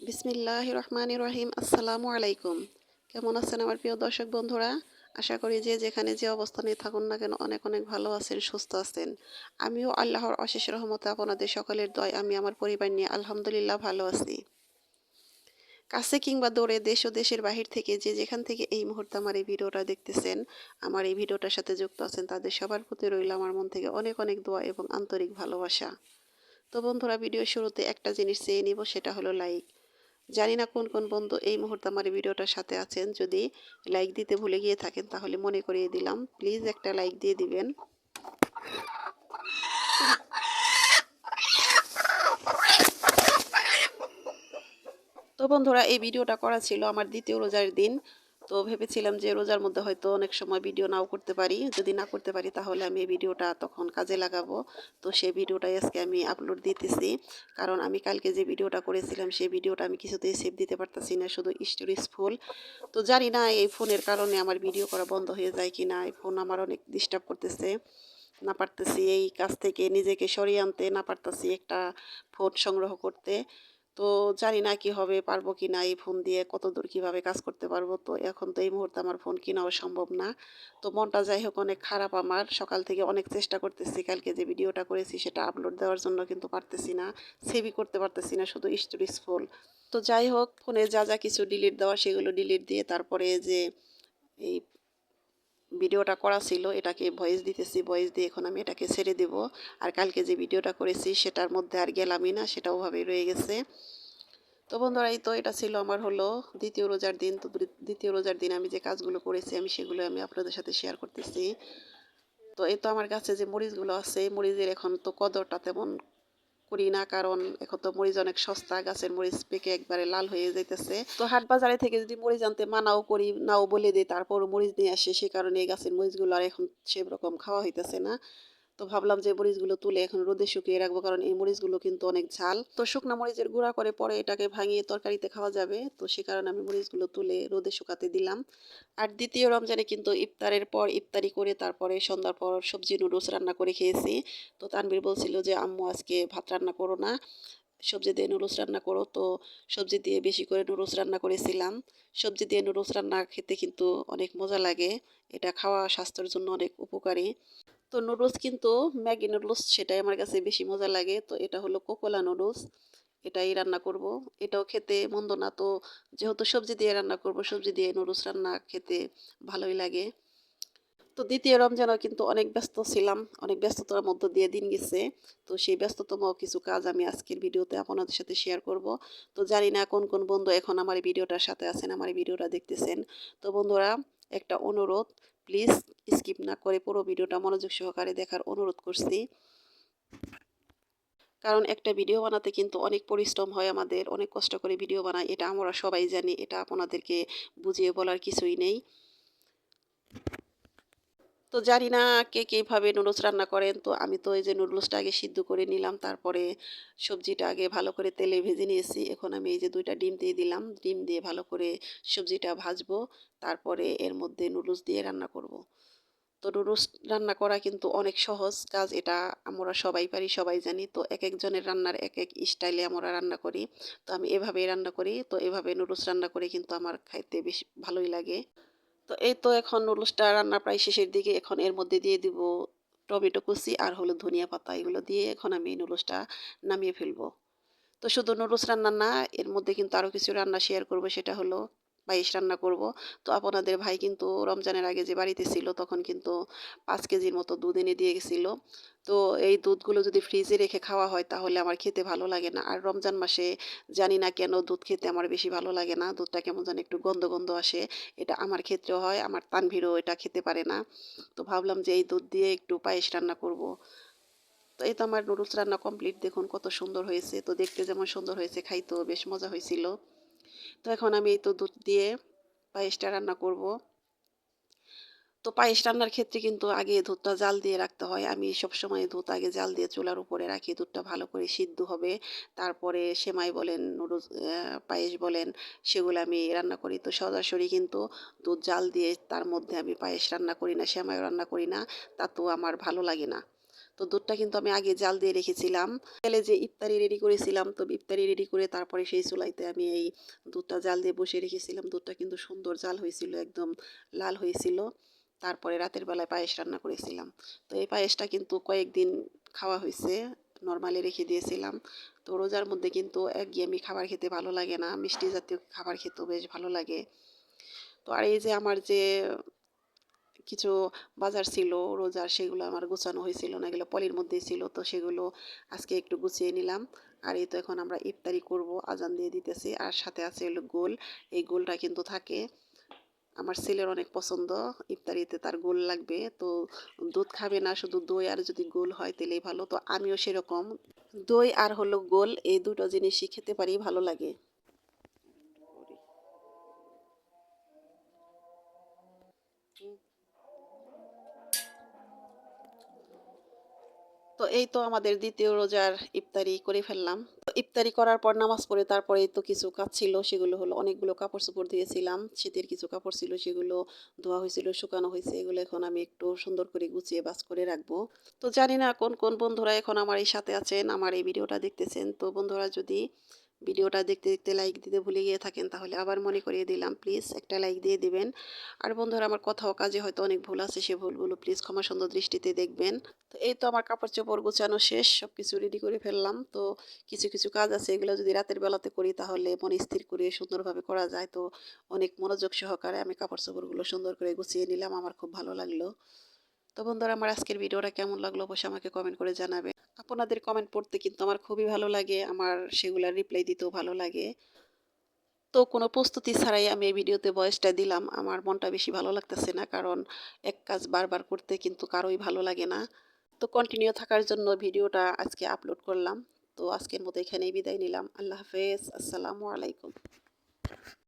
বিসমিল্লাহির রহমানির রহিম। আসসালামু আলাইকুম। কেমন আছেন আমার প্রিয় দর্শক বন্ধুরা? আশা করি যে যেখানে যে অবস্থানে থাকুন না কেন অনেক অনেক ভালো আছেন, সুস্থ আছেন। আমিও আল্লাহর অশেষ রহমতে আপনাদের সকলের দয় আমি আমার পরিবার নিয়ে আলহামদুলিল্লাহ ভালো আছি। কাছে কিংবা দূরে, দেশ ও দেশের বাহির থেকে যে যেখান থেকে এই মুহূর্তে আমার এই ভিডিওটা দেখতেছেন, আমার এই ভিডিওটার সাথে যুক্ত আছেন, তাদের সবার প্রতি রইল আমার মন থেকে অনেক অনেক দোয়া এবং আন্তরিক ভালোবাসা। তো বন্ধুরা, ভিডিওর শুরুতে একটা জিনিস চেয়ে নিব, সেটা হলো লাইক। জানি না কোন কোন বন্ধু এই মুহূর্তে আমার এই ভিডিওটার সাথে আছেন। যদি লাইক দিতে ভুলে গিয়ে থাকেন তাহলে মনে করিয়ে দিলাম, প্লিজ একটা লাইক দিয়ে দিবেন। তো বন্ধুরা, এই ভিডিওটা করা ছিল আমার দ্বিতীয় রোজার দিন। তো ভেবেছিলাম যে রোজার মধ্যে হয়তো অনেক সময় ভিডিও নাও করতে পারি, যদি না করতে পারি তাহলে আমি এই ভিডিওটা তখন কাজে লাগাবো। তো সেই ভিডিওটাই আজকে আমি আপলোড দিতেছি। কারণ আমি কালকে যে ভিডিওটা করেছিলাম সেই ভিডিওটা আমি কিছুতেই সেভ দিতে পারতাছি না, শুধু স্টোরেজ ফুল। তো জানি না এই ফোনের কারণে আমার ভিডিও করা বন্ধ হয়ে যায় কি না। এই ফোন আমার অনেক ডিস্টার্ব করতেছে, না পারতেছি এই কাজ থেকে নিজেকে সরিয়ে আনতে, না পারতেছি একটা ফোন সংগ্রহ করতে। তো জানি না কি হবে, পারবো কি না এই ফোন দিয়ে কতদূর কিভাবে কাজ করতে পারবো। তো এখন তো এই মুহূর্তে আমার ফোন কেনাও সম্ভব না। তো মনটা যাই হোক অনেক খারাপ আমার। সকাল থেকে অনেক চেষ্টা করতেছি কালকে যে ভিডিওটা করেছি সেটা আপলোড দেওয়ার জন্য, কিন্তু পারতেছি না, সেভই করতে পারতেছি না, শুধু স্টোরেজ ফুল। তো যাই হোক, ফোনে যা যা কিছু ডিলিট দেওয়া সেগুলো ডিলিট দিয়ে তারপরে যে এই ভিডিওটা করা ছিল এটাকে ভয়েস দিতেছি, ভয়েস দিয়ে এখন আমি এটাকে ছেড়ে দেব। আর কালকে যে ভিডিওটা করেছি সেটার মধ্যে আর গেলামই না, সেটা ওভাবেই রয়ে গেছে। তো বন্ধুরা, এই তো এটা ছিল আমার হলো দ্বিতীয় রোজার দিন। তো দ্বিতীয় রোজার দিন আমি যে কাজগুলো করেছি আমি সেগুলো আমি আপনাদের সাথে শেয়ার করতেছি। তো এই তো আমার কাছে যে মরিচগুলো আছে, মরিচের এখন তো কদরটা তেমন করি না, কারণ এখন তো মরিচ অনেক সস্তা, গাছের মরিচ পেকে একবারে লাল হয়ে যাইতেছে। তো হাট বাজারে থেকে যদি মরিচ আনতে মানাও করি, নাও বলে দিই, তারপরও মরিচ নিয়ে আসে, সে কারণে এই গাছের মরিচগুলো আর এখন সেরকম খাওয়া হইতেছে না। তো ভাবলাম যে মরিচগুলো তুলে এখন রোদে শুকিয়ে রাখবো, কারণ এই মরিচগুলো কিন্তু অনেক ঝাল। তো শুকনো মরিচের গুঁড়া করে পরে এটাকে ভাঙিয়ে তরকারিতে খাওয়া যাবে, তো সে কারণে আমি মরিচগুলো তুলে রোদে শুকাতে দিলাম। আর দ্বিতীয় রমজানে কিন্তু ইফতারের পর ইফতারি করে তারপরে সন্ধ্যার পর সবজি নুডলস রান্না করে খেয়েছি। তো তানভীর বলছিল যে আম্মু আজকে ভাত রান্না করো না, সবজি দিয়ে নুডলস রান্না করো। তো সবজি দিয়ে বেশি করে নুডলস রান্না করেছিলাম। সবজি দিয়ে নুডলস রান্না খেতে কিন্তু অনেক মজা লাগে, এটা খাওয়া স্বাস্থ্যের জন্য অনেক উপকারী। তো নুডলস কিন্তু ম্যাগি নুডলস, সেটাই আমার কাছে বেশি মজা লাগে। তো এটা হলো কোকোলা নুডলস, এটাই রান্না করব। এটাও খেতে মন্দ না। তো যেহেতু সবজি দিয়ে রান্না করব, সবজি দিয়ে নুডলস রান্না খেতে ভালোই লাগে। তো দ্বিতীয় রমজানও কিন্তু অনেক ব্যস্ত ছিলাম, অনেক ব্যস্ততার মধ্য দিয়ে দিন গেছে। তো সেই ব্যস্ততম কিছু কাজ আমি আজকের ভিডিওতে আপনাদের সাথে শেয়ার করব। তো জানি না কোন কোন বন্ধু এখন আমার এই ভিডিওটার সাথে আছেন, আমার এই ভিডিওটা দেখতেছেন। তো বন্ধুরা, একটা অনুরোধ, প্লিজ স্কিপ না করে পুরো ভিডিওটা মনোযোগ সহকারে দেখার অনুরোধ করছি। কারণ একটা ভিডিও বানাতে কিন্তু অনেক পরিশ্রম হয়, আমাদের অনেক কষ্ট করে ভিডিও বানাই, এটা আমরা সবাই জানি, এটা আপনাদেরকে বুঝিয়ে বলার কিছুই নেই। তো জানি না কে কীভাবে নুডলস রান্না করেন। তো আমি তো এই যে নুডলসটা আগে সিদ্ধ করে নিলাম, তারপরে সবজিটা আগে ভালো করে তেলে ভেজে নিয়েছি। এখন আমি এই যে 2টা ডিম দিয়ে দিলাম, ডিম দিয়ে ভালো করে সবজিটা ভাজবো, তারপরে এর মধ্যে নুডলস দিয়ে রান্না করব। তো নুডলস রান্না করা কিন্তু অনেক সহজ কাজ, এটা আমরা সবাই পারি, সবাই জানি। তো এক একজনের রান্নার এক এক স্টাইলে আমরা রান্না করি। তো আমি এভাবেই রান্না করি। তো এভাবে নুডলস রান্না করে কিন্তু আমার খাইতে বেশ ভালোই লাগে। তো এই তো এখন নুডলসটা রান্না প্রায় শেষের দিকে। এখন এর মধ্যে দিয়ে দিব টমেটো কুচি আর হলো ধনিয়া পাতা, এগুলো দিয়ে এখন আমি নুডলসটা নামিয়ে ফেলবো। তো শুধু নুডলস রান্না না, এর মধ্যে কিন্তু আরও কিছু রান্না শেয়ার করব, সেটা হলো পায়েস রান্না করব। তো আপনাদের ভাই কিন্তু রমজানের আগে যে বাড়িতে ছিল তখন কিন্তু 5 কেজির মতো দুধ এনে দিয়ে গেছিল। তো এই দুধগুলো যদি ফ্রিজে রেখে খাওয়া হয় তাহলে আমার খেতে ভালো লাগে না। আর রমজান মাসে জানি না কেন দুধ খেতে আমার বেশি ভালো লাগে না, দুধটা কেমন যেন একটু গন্ধ গন্ধ আসে। এটা আমার ক্ষেত্রেও হয়, আমার তানভীরও এটা খেতে পারে না। তো ভাবলাম যে এই দুধ দিয়ে একটু পায়েস রান্না করব। তো এই তো আমার নুডলস রান্না কমপ্লিট, দেখুন কত সুন্দর হয়েছে। তো দেখতে যেমন সুন্দর হয়েছে, খাইতেও বেশ মজা হয়েছিল। তো এখন আমি এই তো দুধ দিয়ে পায়েসটা রান্না করব। তো পায়েস রান্নার ক্ষেত্রে কিন্তু আগে দুধটা জাল দিয়ে রাখতে হয়। আমি সবসময় দুধ আগে জাল দিয়ে চুলার উপরে রাখি, দুধটা ভালো করে সিদ্ধ হবে। তারপরে সেমাই বলেন, নুডলস পায়েস বলেন, সেগুলো আমি রান্না করি। তো সরাসরি কিন্তু দুধ জাল দিয়ে তার মধ্যে আমি পায়েস রান্না করি না, সেমাইও রান্না করি না, তা তো আমার ভালো লাগে না। তো দুধটা কিন্তু আমি আগে জাল দিয়ে রেখেছিলাম। সকালে যে ইফতারি রেডি করেছিলাম, তো ইফতারি রেডি করে তারপরে সেই চুলাইতে আমি এই দুধটা জাল দিয়ে বসিয়ে রেখেছিলাম। দুধটা কিন্তু সুন্দর জাল হয়েছিল, একদম লাল হয়েছিল। তারপরে রাতের বেলায় পায়েস রান্না করেছিলাম। তো এই পায়েসটা কিন্তু কয়েকদিন খাওয়া হয়েছে, নরমালি রেখে দিয়েছিলাম। তো রোজার মধ্যে কিন্তু একঘেয়েমি খাবার খেতে ভালো লাগে না, মিষ্টি জাতীয় খাবার খেতেও বেশ ভালো লাগে। তো আর এই যে আমার যে কিছু বাজার ছিল রোজার, সেগুলো আমার গোছানো হয়েছিল না, এগুলো পলির মধ্যেই ছিল, তো সেগুলো আজকে একটু গুছিয়ে নিলাম। আর এই তো এখন আমরা ইফতারি করব, আজান দিয়ে দিতেছি। আর সাথে আছে হলো গোল, এই গোলটা কিন্তু থাকে, আমার ছেলের অনেক পছন্দ, ইফতারিতে তার গোল লাগবে। তো দুধ খাবে না, শুধু দই আর যদি গোল হয় তাহলেই ভালো। তো আমিও সেরকম, দই আর হলো গোল এই দুটো জিনিসই খেতে পারি, ভালো লাগে। তো এই তো আমাদের দ্বিতীয় রোজার ইফতারি করে ফেললাম। তো ইফতারি করার পর নামাজ পড়ে তারপরে তো কিছু কাজ ছিল, সেগুলো হলো অনেকগুলো কাপড় চোপড় দিয়েছিলাম, শীতের কিছু কাপড় ছিল, সেগুলো ধোয়া হয়েছিল, শুকানো হয়েছে, এগুলো এখন আমি একটু সুন্দর করে গুছিয়ে বাস করে রাখবো। তো জানি না কোন কোন বন্ধুরা এখন আমার এই সাথে আছেন, আমার এই ভিডিওটা দেখতেছেন। তো বন্ধুরা যদি ভিডিওটা দেখতে দেখতে লাইক দিতে ভুলে গিয়ে থাকেন তাহলে আবার মনে করিয়ে দিলাম, প্লিজ একটা লাইক দিয়ে দিবেন। আর বন্ধুরা আমার কথা ও কাজে হয়তো অনেক ভুল আছে, সে ভুলগুলো প্লিজ ক্ষমা সুন্দর দৃষ্টিতে দেখবেন। তো এই তো আমার কাপড় চোপড় গোছানো শেষ, সব কিছু রেডি করে ফেললাম। তো কিছু কিছু কাজ আছে, এগুলো যদি রাতের বেলাতে করি তাহলে মন স্থির করে সুন্দরভাবে করা যায়। তো অনেক মনোযোগ সহকারে আমি কাপড় চোপড়গুলো সুন্দর করে গুছিয়ে নিলাম, আমার খুব ভালো লাগলো। তো বন্ধুরা আমার আজকের ভিডিওটা কেমন লাগলো অবশ্যই আমাকে কমেন্ট করে জানাবেন। আপনাদের কমেন্ট পড়তে কিন্তু আমার খুবই ভালো লাগে, আমার সেগুলার রিপ্লাই দিতেও ভালো লাগে। তো কোনো প্রস্তুতি ছাড়াই আমি এই ভিডিওতে ভয়েসটা দিলাম, আমার মনটা বেশি ভালো লাগতেছে না, কারণ এক কাজ বারবার করতে কিন্তু কারোই ভালো লাগে না। তো কন্টিনিউ থাকার জন্য ভিডিওটা আজকে আপলোড করলাম। তো আজকের মতো এখানেই বিদায় নিলাম। আল্লাহ হাফেজ, আসসালামু আলাইকুম।